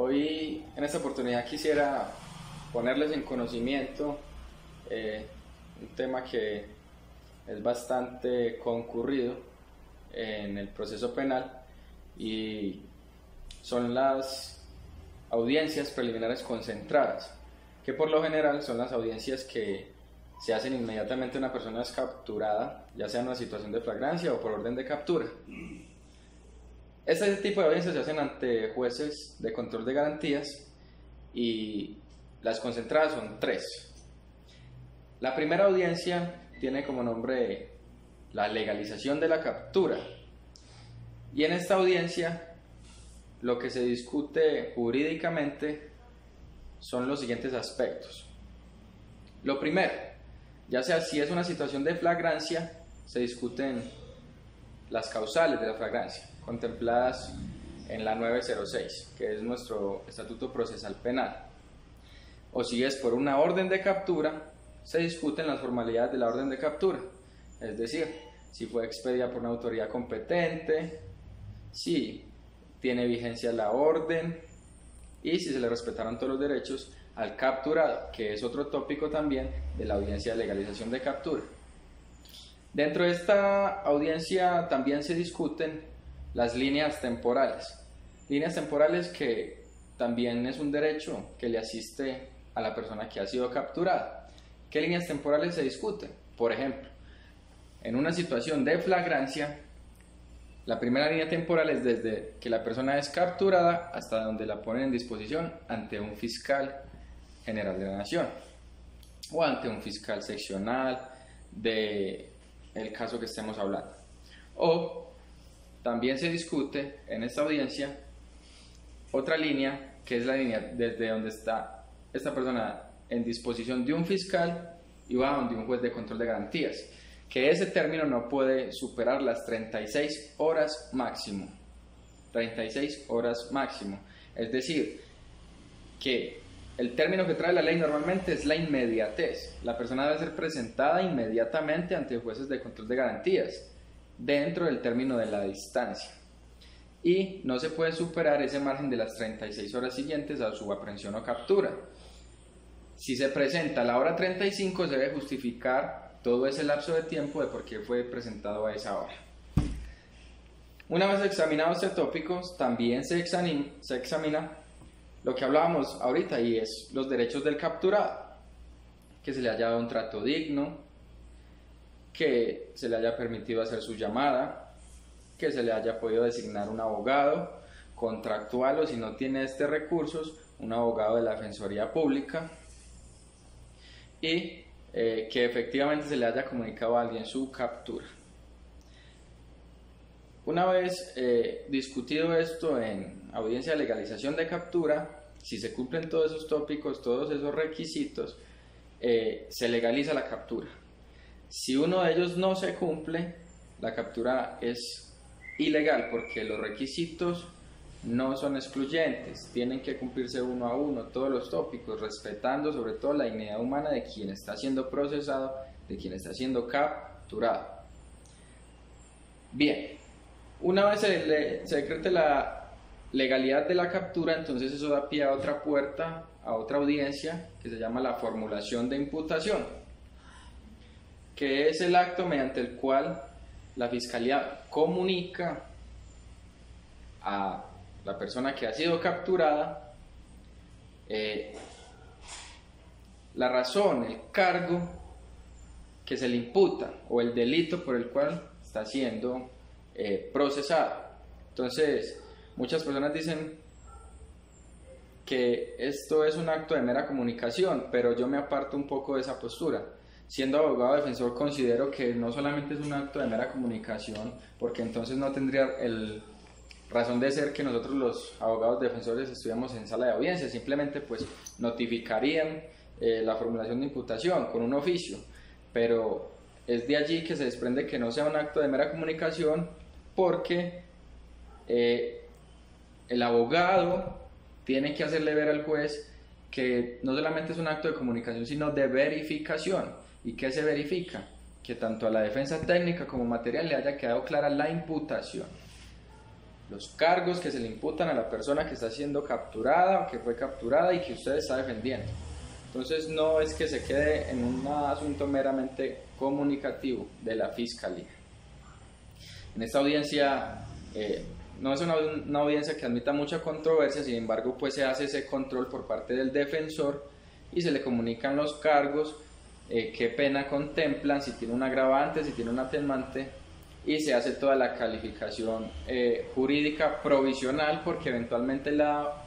Hoy en esta oportunidad quisiera ponerles en conocimiento un tema que es bastante concurrido en el proceso penal y son las audiencias preliminares concentradas, que por lo general son las audiencias que se hacen inmediatamente una persona es capturada, ya sea en una situación de flagrancia o por orden de captura. Este tipo de audiencias se hacen ante jueces de control de garantías y las concentradas son 3. La primera audiencia tiene como nombre la legalización de la captura y en esta audiencia lo que se discute jurídicamente son los siguientes aspectos. Lo primero, ya sea si es una situación de flagrancia, se discuten las causales de la flagrancia, contempladas en la 906, que es nuestro Estatuto Procesal Penal. O si es por una orden de captura, se discuten las formalidades de la orden de captura, es decir, si fue expedida por una autoridad competente, si tiene vigencia la orden y si se le respetaron todos los derechos al capturado, que es otro tópico también de la audiencia de legalización de captura. Dentro de esta audiencia también se discuten las líneas temporales que también es un derecho que le asiste a la persona que ha sido capturada. ¿Qué líneas temporales se discuten? Por ejemplo, en una situación de flagrancia, la primera línea temporal es desde que la persona es capturada hasta donde la ponen en disposición ante un fiscal general de la nación o ante un fiscal seccional de el caso que estemos hablando. O también se discute en esta audiencia otra línea, que es la línea desde donde está esta persona en disposición de un fiscal y va donde un juez de control de garantías, que ese término no puede superar las 36 horas máximo. 36 horas máximo. Es decir, que el término que trae la ley normalmente es la inmediatez. La persona debe ser presentada inmediatamente ante jueces de control de garantías, dentro del término de la distancia. Y no se puede superar ese margen de las 36 horas siguientes a su aprehensión o captura. Si se presenta a la hora 35, se debe justificar todo ese lapso de tiempo de por qué fue presentado a esa hora. Una vez examinado este tópico, también se examina lo que hablábamos ahorita, y es los derechos del capturado, que se le haya dado un trato digno, que se le haya permitido hacer su llamada, que se le haya podido designar un abogado contractual o, si no tiene recursos, un abogado de la Defensoría Pública, y que efectivamente se le haya comunicado a alguien su captura. Una vez discutido esto en audiencia de legalización de captura, si se cumplen todos esos tópicos, todos esos requisitos, se legaliza la captura. Si uno de ellos no se cumple, la captura es ilegal porque los requisitos no son excluyentes, tienen que cumplirse uno a uno todos los tópicos, respetando sobre todo la dignidad humana de quien está siendo procesado, de quien está siendo capturado. Bien, una vez se decrete la legalidad de la captura, entonces eso da pie a otra puerta, a otra audiencia que se llama la formulación de imputación, que es el acto mediante el cual la Fiscalía comunica a la persona que ha sido capturada la razón, el cargo que se le imputa o el delito por el cual está siendo procesado. Entonces, muchas personas dicen que esto es un acto de mera comunicación, pero yo me aparto un poco de esa postura. Siendo abogado defensor, considero que no solamente es un acto de mera comunicación, porque entonces no tendría razón de ser que nosotros los abogados defensores estuviéramos en sala de audiencia, simplemente pues notificarían la formulación de imputación con un oficio, pero es de allí que se desprende que no sea un acto de mera comunicación, porque el abogado tiene que hacerle ver al juez que no solamente es un acto de comunicación, sino de verificación. ¿Y qué se verifica? Que tanto a la defensa técnica como material le haya quedado clara la imputación. los cargos que se le imputan a la persona que está siendo capturada o que fue capturada y que usted está defendiendo. Entonces no es que se quede en un asunto meramente comunicativo de la Fiscalía. En esta audiencia no es una audiencia que admita mucha controversia, sin embargo pues se hace ese control por parte del defensor y se le comunican los cargos, qué pena contemplan, si tiene un agravante, si tiene un atenuante, y se hace toda la calificación jurídica provisional, porque eventualmente la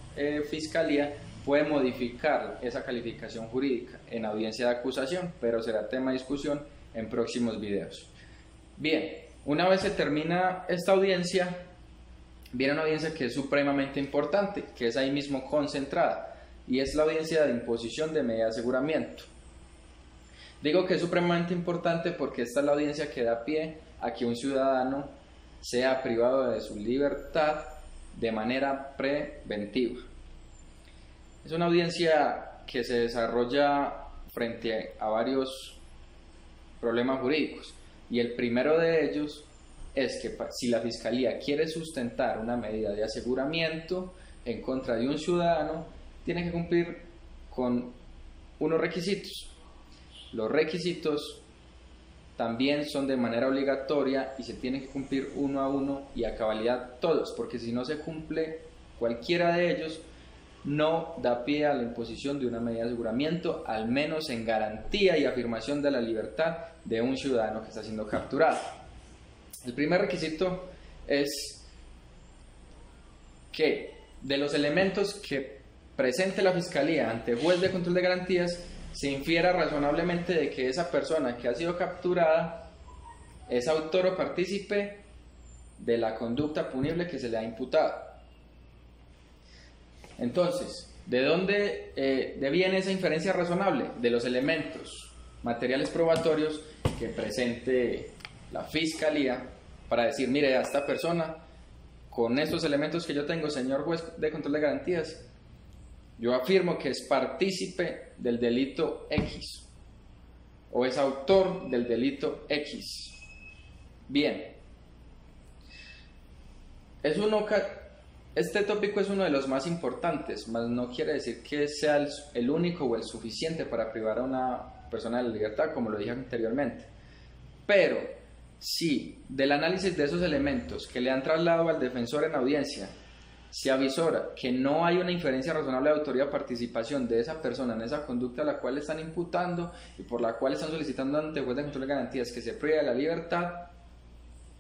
Fiscalía puede modificar esa calificación jurídica en audiencia de acusación, pero será tema de discusión en próximos videos. Bien, una vez se termina esta audiencia, viene una audiencia que es supremamente importante, que es ahí mismo concentrada, y es la audiencia de imposición de medida de aseguramiento. Digo que es supremamente importante porque esta es la audiencia que da pie a que un ciudadano sea privado de su libertad de manera preventiva. Es una audiencia que se desarrolla frente a varios problemas jurídicos, y el primero de ellos es que si la Fiscalía quiere sustentar una medida de aseguramiento en contra de un ciudadano, tiene que cumplir con unos requisitos. Los requisitos también son de manera obligatoria y se tienen que cumplir uno a uno y a cabalidad todos, porque si no se cumple cualquiera de ellos, no da pie a la imposición de una medida de aseguramiento, al menos en garantía y afirmación de la libertad de un ciudadano que está siendo capturado. El primer requisito es que de los elementos que presente la Fiscalía ante el juez de control de garantías se infiera razonablemente de que esa persona que ha sido capturada es autor o partícipe de la conducta punible que se le ha imputado. Entonces, ¿de dónde viene esa inferencia razonable? De los elementos materiales probatorios que presente la Fiscalía para decir, mire, a esta persona, con estos elementos que yo tengo, señor juez de control de garantías, yo afirmo que es partícipe del delito X o es autor del delito X. Bien, este tópico es uno de los más importantes, mas no quiere decir que sea el único o el suficiente para privar a una persona de la libertad, como lo dije anteriormente. Pero si del análisis de esos elementos que le han trasladado al defensor en audiencia se avisora que no hay una inferencia razonable de autoría o participación de esa persona en esa conducta a la cual están imputando y por la cual están solicitando ante el juez de control de garantías que se prive de la libertad,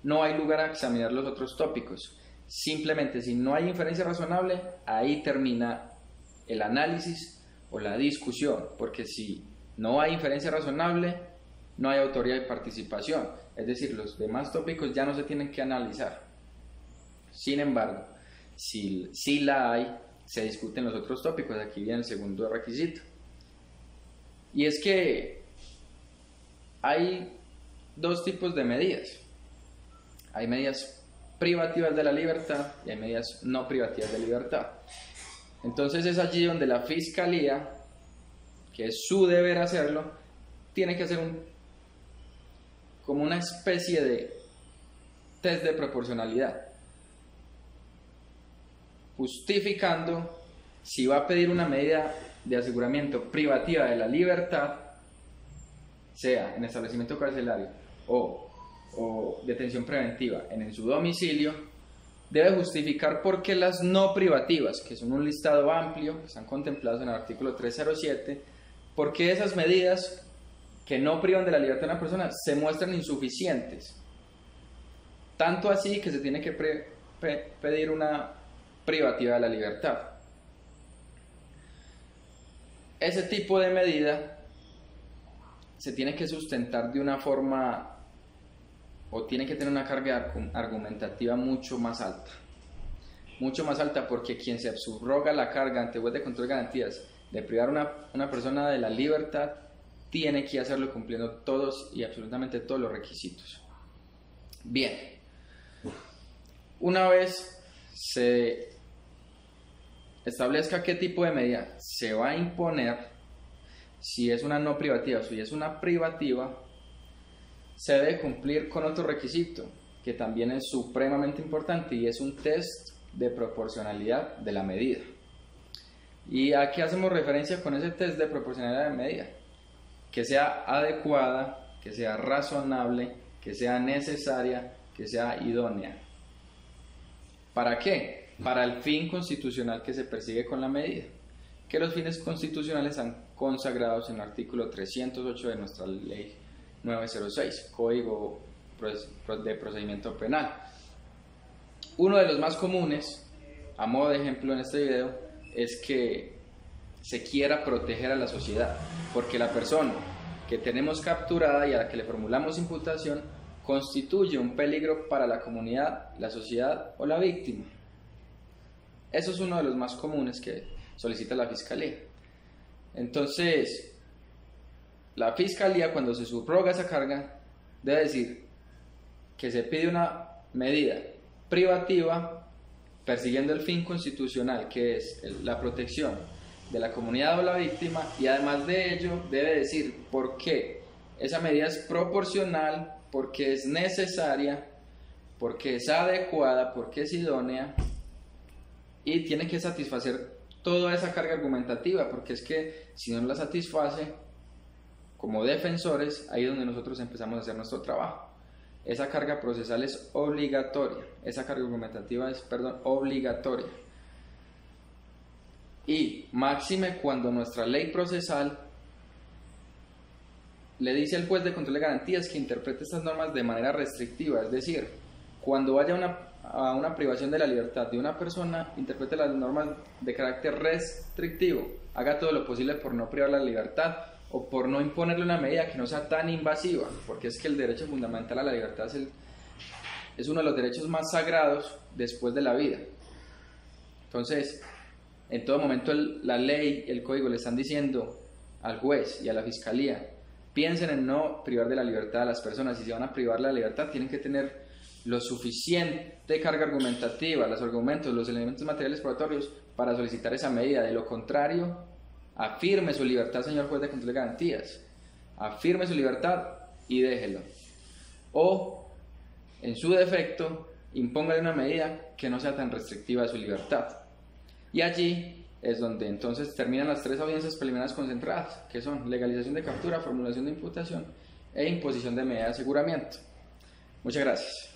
no hay lugar a examinar los otros tópicos. Simplemente, si no hay inferencia razonable, ahí termina el análisis o la discusión, porque si no hay inferencia razonable, no hay autoría de participación, es decir, los demás tópicos ya no se tienen que analizar. Sin embargo, si la hay, se discuten los otros tópicos. Aquí viene el segundo requisito, y es que hay dos tipos de medidas. Hay medidas privativas de la libertad y hay medidas no privativas de libertad. Entonces es allí donde la Fiscalía, que es su deber hacerlo, tiene que hacer como una especie de test de proporcionalidad, justificando si va a pedir una medida de aseguramiento privativa de la libertad, sea en establecimiento carcelario o detención preventiva en su domicilio, debe justificar por qué las no privativas, que son un listado amplio, que están contemplados en el artículo 307, por qué esas medidas que no privan de la libertad de una persona se muestran insuficientes. Tanto así que se tiene que pedir una privativa de la libertad. Ese tipo de medida se tiene que sustentar de una forma, o tiene que tener una carga argumentativa mucho más alta, porque quien se subroga la carga ante juez de control de garantías de privar a una persona de la libertad tiene que hacerlo cumpliendo todos y absolutamente todos los requisitos. Bien, una vez se establezca qué tipo de medida se va a imponer, si es una no privativa o si es una privativa, se debe cumplir con otro requisito, que también es supremamente importante, y es un test de proporcionalidad de la medida. ¿Y a qué hacemos referencia con ese test de proporcionalidad de la medida? Que sea adecuada, que sea razonable, que sea necesaria, que sea idónea. ¿Para qué? Para el fin constitucional que se persigue con la medida, que los fines constitucionales están consagrados en el artículo 308 de nuestra ley 906, Código de Procedimiento Penal. Uno de los más comunes, a modo de ejemplo en este video, es que se quiera proteger a la sociedad, porque la persona que tenemos capturada y a la que le formulamos imputación constituye un peligro para la comunidad, la sociedad o la víctima. Eso es uno de los más comunes que solicita la Fiscalía. Entonces, la Fiscalía, cuando se subroga esa carga, debe decir que se pide una medida privativa persiguiendo el fin constitucional, que es la protección de la comunidad o la víctima, y además de ello debe decir por qué esa medida es proporcional, porque es necesaria, porque es adecuada, porque es idónea, y tiene que satisfacer toda esa carga argumentativa, porque es que si no la satisface, como defensores, ahí es donde nosotros empezamos a hacer nuestro trabajo. Esa carga procesal es obligatoria, esa carga argumentativa es, obligatoria. Y máxime cuando nuestra ley procesal le dice al juez de control de garantías que interprete estas normas de manera restrictiva, es decir, cuando vaya a una privación de la libertad de una persona, interprete las normas de carácter restrictivo, haga todo lo posible por no privar la libertad o por no imponerle una medida que no sea tan invasiva, porque es que el derecho fundamental a la libertad es uno de los derechos más sagrados después de la vida. Entonces, en todo momento la ley, el código le están diciendo al juez y a la fiscalía: piensen en no privar de la libertad a las personas, y si van a privar la libertad tienen que tener lo suficiente carga argumentativa, los argumentos, los elementos materiales probatorios para solicitar esa medida. De lo contrario, afirme su libertad, señor juez de control de garantías, afirme su libertad y déjelo. O, en su defecto, impóngale una medida que no sea tan restrictiva de su libertad. Y allí es donde entonces terminan las 3 audiencias preliminares concentradas, que son legalización de captura, formulación de imputación e imposición de medida de aseguramiento. Muchas gracias.